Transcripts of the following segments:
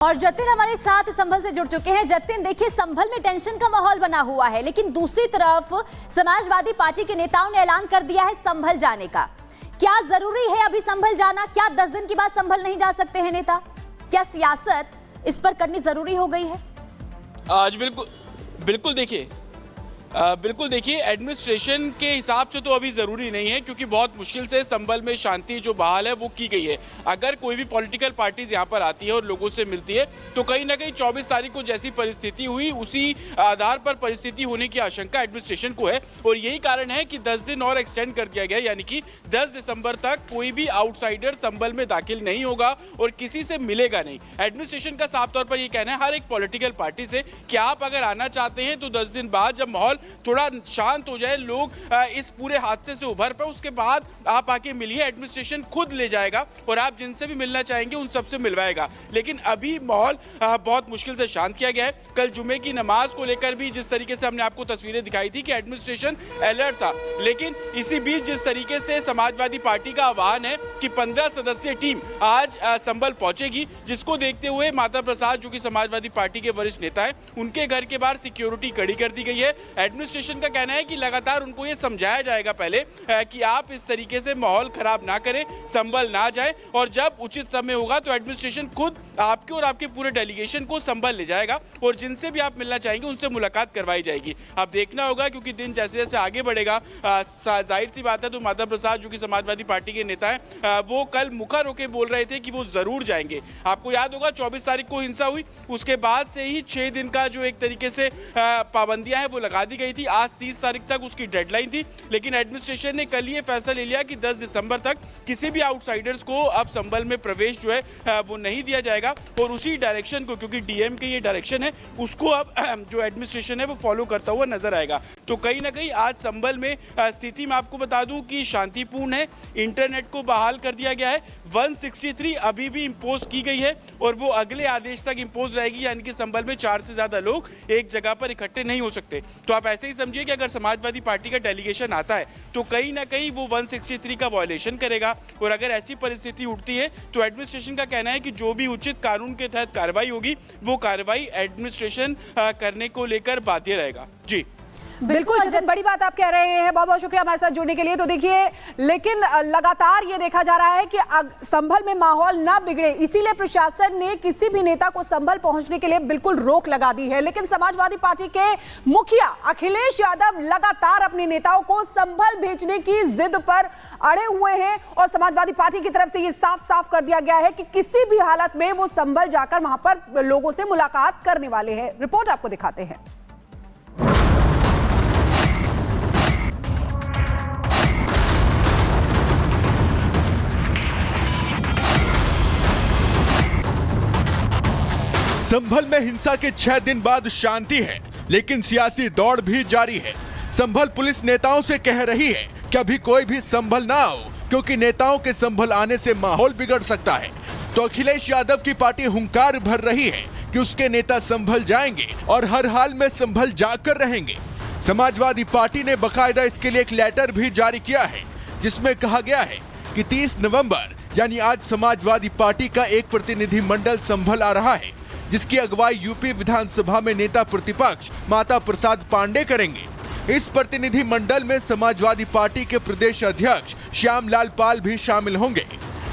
और जतिन हमारे साथ संभल से जुड़ चुके हैं। जतिन, देखिए संभल में टेंशन का माहौल बना हुआ है, लेकिन दूसरी तरफ समाजवादी पार्टी के नेताओं ने ऐलान कर दिया है संभल जाने का। क्या जरूरी है अभी संभल जाना? क्या 10 दिन के बाद संभल नहीं जा सकते हैं नेता? क्या सियासत इस पर करनी जरूरी हो गई है? आज बिल्कुल देखिए एडमिनिस्ट्रेशन के हिसाब से तो अभी ज़रूरी नहीं है, क्योंकि बहुत मुश्किल से संभल में शांति जो बहाल है वो की गई है। अगर कोई भी पॉलिटिकल पार्टीज यहाँ पर आती है और लोगों से मिलती है तो कहीं ना कहीं 24 तारीख को जैसी परिस्थिति हुई उसी आधार पर परिस्थिति होने की आशंका एडमिनिस्ट्रेशन को है, और यही कारण है कि 10 दिन और एक्सटेंड कर दिया गया, यानी कि 10 दिसंबर तक कोई भी आउटसाइडर संभल में दाखिल नहीं होगा और किसी से मिलेगा नहीं। एडमिनिस्ट्रेशन का साफ तौर पर यह कहना है हर एक पॉलिटिकल पार्टी से कि आप अगर आना चाहते हैं तो 10 दिन बाद जब माहौल थोड़ा शांत हो जाए, लोग इस पूरे हादसे से उभर पाए, उसके बाद आप आके मिलिए। एडमिनिस्ट्रेशन खुद ले जाएगा और आप जिनसे भी मिलना चाहेंगे उन सबसे मिलवाएगा। लेकिन अभी माहौल बहुत मुश्किल से शांत किया गया है। कल जुमे की नमाज को लेकर भी जिस तरीके से हमने आपको तस्वीरें दिखाई थी कि एडमिनिस्ट्रेशन अलर्ट था, लेकिन इसी बीच जिस तरीके से समाजवादी पार्टी का आह्वान है कि 15 सदस्यीय टीम आज संभल पहुंचेगी, जिसको देखते हुए माता प्रसाद जो कि समाजवादी पार्टी के वरिष्ठ नेता है, उनके घर के बाहर सिक्योरिटी कड़ी कर दी गई है। एडमिनिस्ट्रेशन का कहना है कि लगातार उनको ये समझाया जाएगा पहले कि आप इस तरीके से माहौल खराब ना करें, संभल ना जाएं, और जब उचित समय होगा तो एडमिनिस्ट्रेशन खुद आपके और आपके पूरे डेलीगेशन को संभल ले जाएगा और जिनसे भी आप मिलना चाहेंगे उनसे मुलाकात करवाई जाएगी। अब देखना होगा, क्योंकि दिन जैसे जैसे आगे बढ़ेगा, जाहिर सी बात है तो माता प्रसाद जो कि समाजवादी पार्टी के नेता है वो कल मुखर होकर बोल रहे थे कि वो जरूर जाएंगे। आपको याद होगा 24 तारीख को हिंसा हुई, उसके बाद से ही 6 दिन का जो एक तरीके से पाबंदियां हैं वो लगा दी गई थी। आज 30 तारीख तक उसकी डेडलाइन थी, लेकिन एडमिनिस्ट्रेशन ने कल ये फैसला ले लिया कि 10 दिसंबर तक किसी भी आउटसाइडर्स को अब संभल में प्रवेश जो है वो नहीं दिया जाएगा, और उसी डायरेक्शन को, क्योंकि डीएम के ये डायरेक्शन है, उसको अब जो एडमिनिस्ट्रेशन है वो फॉलो करता हुआ नजर आएगा। तो कहीं ना कहीं आज संभल में स्थिति मैं आपको बता दूं कि शांतिपूर्ण है। इंटरनेट को बहाल कर दिया गया है। 163 अभी भी इम्पोज की गई है और वो अगले आदेश तक इम्पोज रहेगी, यानी कि संभल में 4 से ज्यादा लोग एक जगह पर इकट्ठे नहीं हो सकते। तो आप ऐसे ही समझिए कि अगर समाजवादी पार्टी का डेलीगेशन आता है तो कहीं ना कहीं वो 163 का वायलेशन करेगा, और अगर ऐसी परिस्थिति उठती है तो एडमिनिस्ट्रेशन का कहना है कि जो भी उचित कानून के तहत कार्रवाई होगी वो कार्रवाई एडमिनिस्ट्रेशन करने को लेकर बाध्य रहेगा। जी बिल्कुल जतिन, बड़ी बात आप कह रहे हैं, बहुत बहुत शुक्रिया हमारे साथ जुड़ने के लिए। तो देखिए, लेकिन लगातार ये देखा जा रहा है कि संभल में माहौल ना बिगड़े, इसीलिए प्रशासन ने किसी भी नेता को संभल पहुंचने के लिए बिल्कुल रोक लगा दी है। लेकिन समाजवादी पार्टी के मुखिया अखिलेश यादव लगातार अपने नेताओं को संभल भेजने की जिद पर अड़े हुए हैं, और समाजवादी पार्टी की तरफ से ये साफ साफ कर दिया गया है कि किसी भी हालत में वो संभल जाकर वहां पर लोगों से मुलाकात करने वाले हैं। रिपोर्ट आपको दिखाते हैं। संभल में हिंसा के 6 दिन बाद शांति है, लेकिन सियासी दौड़ भी जारी है। संभल पुलिस नेताओं से कह रही है कि अभी कोई भी संभल ना आओ, क्योंकि नेताओं के संभल आने से माहौल बिगड़ सकता है। तो अखिलेश यादव की पार्टी हुंकार भर रही है कि उसके नेता संभल जाएंगे और हर हाल में संभल जाकर रहेंगे। समाजवादी पार्टी ने बकायदा इसके लिए एक लेटर भी जारी किया है, जिसमें कहा गया है कि 30 नवंबर यानी आज समाजवादी पार्टी का एक प्रतिनिधि मंडल संभल आ रहा है, जिसकी अगुवाई यूपी विधानसभा में नेता प्रतिपक्ष माता प्रसाद पांडे करेंगे। इस प्रतिनिधि मंडल में समाजवादी पार्टी के प्रदेश अध्यक्ष श्यामलाल पाल भी शामिल होंगे।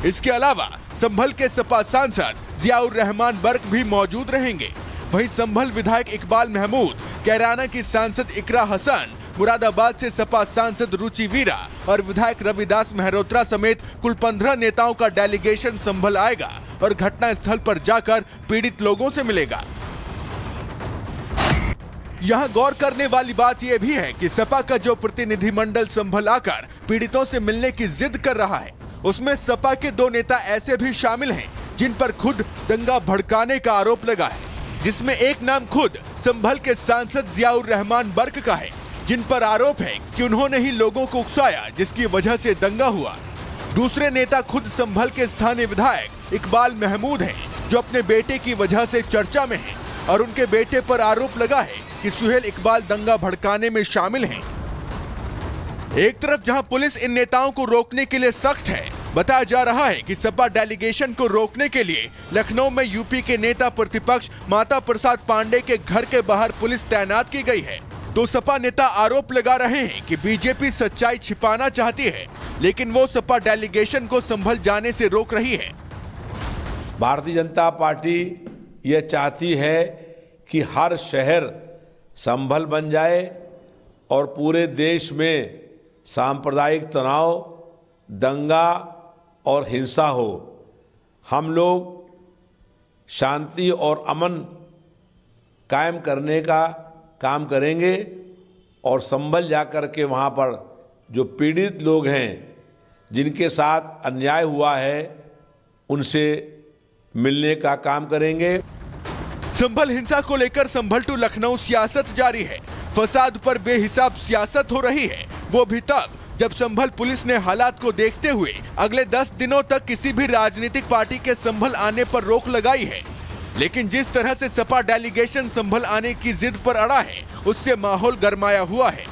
इसके अलावा संभल के सपा सांसद जियाउर रहमान बर्क भी मौजूद रहेंगे। वहीं संभल विधायक इकबाल महमूद, कैराना की सांसद इकरा हसन, मुरादाबाद से सपा सांसद रुचि वीरा और विधायक रविदास मेहरोत्रा समेत कुल 15 नेताओं का डेलीगेशन संभल आएगा और घटना स्थल पर जाकर पीड़ित लोगों से मिलेगा। यहाँ गौर करने वाली बात यह भी है कि सपा का जो प्रतिनिधिमंडल संभल आकर पीड़ितों से मिलने की जिद कर रहा है, उसमें सपा के 2 नेता ऐसे भी शामिल हैं जिन पर खुद दंगा भड़काने का आरोप लगा है, जिसमें एक नाम खुद संभल के सांसद जियाउर रहमान बर्क का है, जिन पर आरोप है कि उन्होंने ही लोगों को उकसाया, जिसकी वजह से दंगा हुआ। दूसरे नेता खुद संभल के स्थानीय विधायक इकबाल महमूद हैं, जो अपने बेटे की वजह से चर्चा में हैं, और उनके बेटे पर आरोप लगा है कि सुहेल इकबाल दंगा भड़काने में शामिल हैं। एक तरफ जहां पुलिस इन नेताओं को रोकने के लिए सख्त है, बताया जा रहा है कि सपा डेलीगेशन को रोकने के लिए लखनऊ में यूपी के नेता प्रतिपक्ष माता प्रसाद पांडे के घर के बाहर पुलिस तैनात की गई है। तो सपा नेता आरोप लगा रहे हैं कि बीजेपी सच्चाई छिपाना चाहती है, लेकिन वो सपा डेलीगेशन को संभल जाने से रोक रही है। भारतीय जनता पार्टी ये चाहती है कि हर शहर संभल बन जाए और पूरे देश में सांप्रदायिक तनाव, दंगा और हिंसा हो। हम लोग शांति और अमन कायम करने का काम करेंगे और संभल जाकर के वहाँ पर जो पीड़ित लोग हैं, जिनके साथ अन्याय हुआ है, उनसे मिलने का काम करेंगे। संभल हिंसा को लेकर संभल टू लखनऊ सियासत जारी है। फसाद पर बेहिसाब सियासत हो रही है, वो भी तब जब संभल पुलिस ने हालात को देखते हुए अगले 10 दिनों तक किसी भी राजनीतिक पार्टी के संभल आने पर रोक लगाई है। लेकिन जिस तरह से सपा डेलीगेशन संभल आने की जिद पर अड़ा है, उससे माहौल गरमाया हुआ है।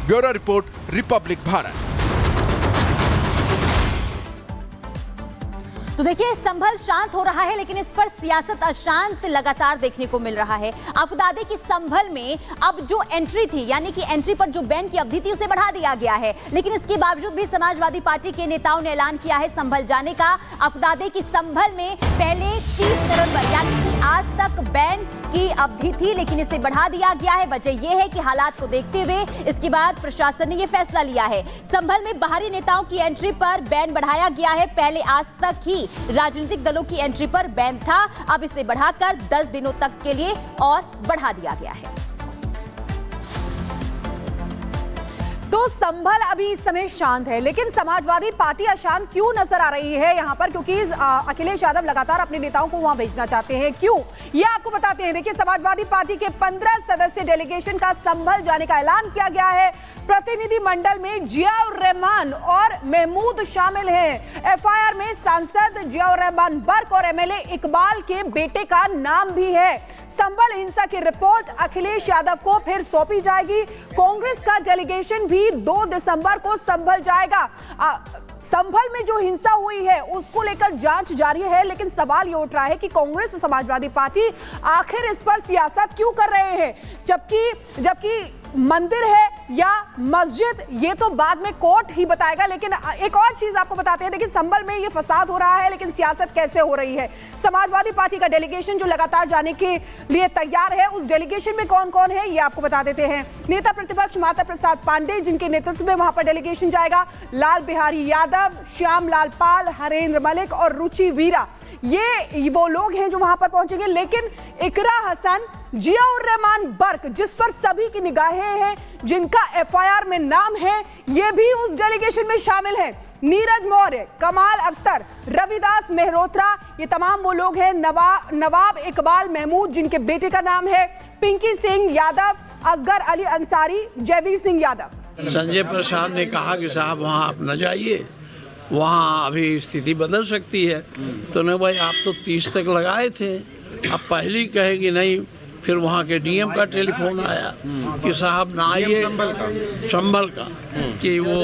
Bureau report, Republic Bharat. तो देखिए, संभल शांत हो रहा है, लेकिन इस पर सियासत अशांत लगातार देखने को मिल रहा है। आपको बता दें कि संभल में अब जो एंट्री थी, यानी कि एंट्री पर जो बैन की अवधि थी, उसे बढ़ा दिया गया है। लेकिन इसके बावजूद भी समाजवादी पार्टी के नेताओं ने ऐलान किया है संभल जाने का। आपको बता दें कि संभल में पहले 30 नवंबर यानी कि आज तक बैन की अवधि थी, लेकिन इसे बढ़ा दिया गया है। वजह यह है कि हालात को देखते हुए इसके बाद प्रशासन ने यह फैसला लिया है। संभल में बाहरी नेताओं की एंट्री पर बैन बढ़ाया गया है। पहले आज तक ही राजनीतिक दलों की एंट्री पर बैन था, अब इसे बढ़ाकर 10 दिनों तक के लिए और बढ़ा दिया गया है। तो संभल अभी इस समय शांत है, लेकिन समाजवादी पार्टी अशांत क्यों नजर आ रही है यहाँ पर? क्योंकि अखिलेश यादव लगातार अपने नेताओं को वहां भेजना चाहते हैं। क्यों, ये आपको बताते हैं। देखिए, समाजवादी पार्टी के 15 सदस्यीय डेलीगेशन का संभल जाने का ऐलान किया गया है। प्रतिनिधि मंडल में जियाउर रहमान और महमूद शामिल हैं। एफआईआर में सांसद जियाउर रहमान बर्क और एमएलए इकबाल के बेटे का नाम भी है। संभल हिंसा की रिपोर्ट अखिलेश यादव को फिर सौंपी जाएगी। कांग्रेस का डेलीगेशन भी 2 दिसंबर को संभल जाएगा। संभल में जो हिंसा हुई है उसको लेकर जांच जारी है, लेकिन सवाल ये उठ रहा है कि कांग्रेस और समाजवादी पार्टी आखिर इस पर सियासत क्यों कर रहे हैं? जबकि मंदिर है या मस्जिद, ये तो बाद में कोर्ट ही बताएगा। लेकिन एक और चीज आपको बताते हैं। देखिए, संभल में ये फसाद हो रहा है, लेकिन सियासत कैसे हो रही है? समाजवादी पार्टी का डेलीगेशन जो लगातार जाने के लिए तैयार है, उस डेलीगेशन में कौन कौन है ये आपको बता देते हैं। नेता प्रतिपक्ष माता प्रसाद पांडे, जिनके नेतृत्व में वहां पर डेलीगेशन जाएगा। लाल बिहारी यादव, श्याम लाल पाल, हरेंद्र मलिक और रुचि वीरा, ये वो लोग हैं जो वहां पर पहुंचेंगे। लेकिन इकरा हसन, जियाउर रहमान बर्क, जिस पर सभी की निगाहें हैं, जिनका एफआईआर में नाम है, ये भी उस डेलीगेशन में शामिल हैं। नीरज मौर्य, कमाल अख्तर, रविदास मेहरोत्रा, ये तमाम वो लोग हैं। नवाब इकबाल महमूद, जिनके बेटे का नाम है। पिंकी सिंह यादव, असगर अली अंसारी, जयवीर सिंह यादव। संजय प्रसाद ने कहा कि साहब वहाँ आप न जाइए, वहाँ अभी स्थिति बदल सकती है। तो नहीं भाई, आप तो 30 तक लगाए थे, अब पहले कहेगी नहीं। फिर वहाँ के डीएम का टेलीफोन आया कि साहब ना आइए, संभल का, कि वो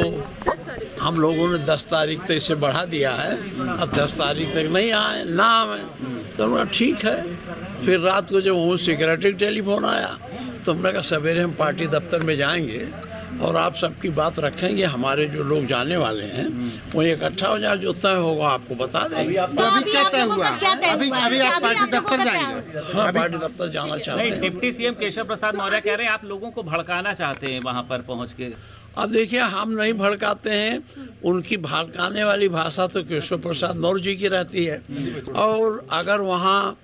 हम लोगों ने 10 तारीख तक इसे बढ़ा दिया है, अब 10 तारीख तक नहीं आए ना हमें। तो हमने ठीक है। फिर रात को जब होम सेक्रेटरी टेलीफोन आया तो हमने कहा सवेरे हम पार्टी दफ्तर में जाएंगे और आप सबकी बात रखेंगे। हमारे जो लोग जाने वाले हैं वो इकट्ठा हो जाए, जो तय होगा आपको बता देंगे। अभी क्या तय हुआ? अभी आप पार्टी दफ्तर जाएंगे? हाँ, पार्टी दफ्तर जाना चाहते हैं। डिप्टी सीएम केशव प्रसाद मौर्य कह रहे हैं आप लोगों को भड़काना चाहते हैं वहां पर पहुंच के। अब देखिए, हम नहीं भड़काते हैं। उनकी भड़काने वाली भाषा तो केशव प्रसाद मौर्य जी की रहती है। और अगर वहाँ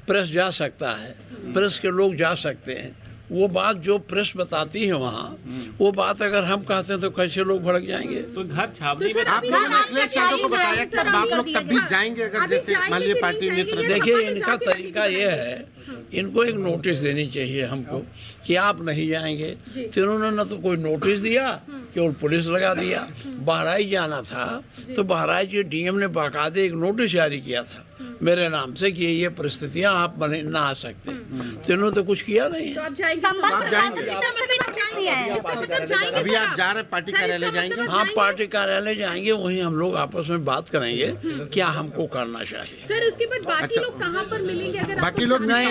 प्रेस जा सकता है, प्रेस के लोग जा सकते हैं, वो बात जो प्रेस बताती है वहाँ, वो बात अगर हम कहते हैं तो कैसे लोग भड़क जाएंगे? तो घर छावनी में आप लोगों ने अखिलेश यादव को बताया कि अब आप लोग तब भी जाएंगे अगर जैसे मान लीजिए पार्टी नेतृत्व। देखिए, इनका तरीका ये है, इनको एक नोटिस देनी चाहिए हमको कि आप नहीं जाएंगे। तो इन्होंने न तो कोई नोटिस दिया, केवल पुलिस लगा दिया। बहराइच जाना था तो बहराइच के डीएम ने बाकायदे एक नोटिस जारी किया था मेरे नाम से कि ये परिस्थितियां आप बने ना आ सकते। तो इन्होंने तो कुछ किया नहीं है। आप जाएंगे अभी आप जा रहे हैं पार्टी कार्यालय जाएंगे? हाँ, पार्टी कार्यालय जाएंगे, वहीं हम लोग आपस में बात करेंगे क्या हमको करना चाहिए। सर उसके बाद बाकी लोग कहाँ पर मिलेंगे? अगर बाकी लोग नहीं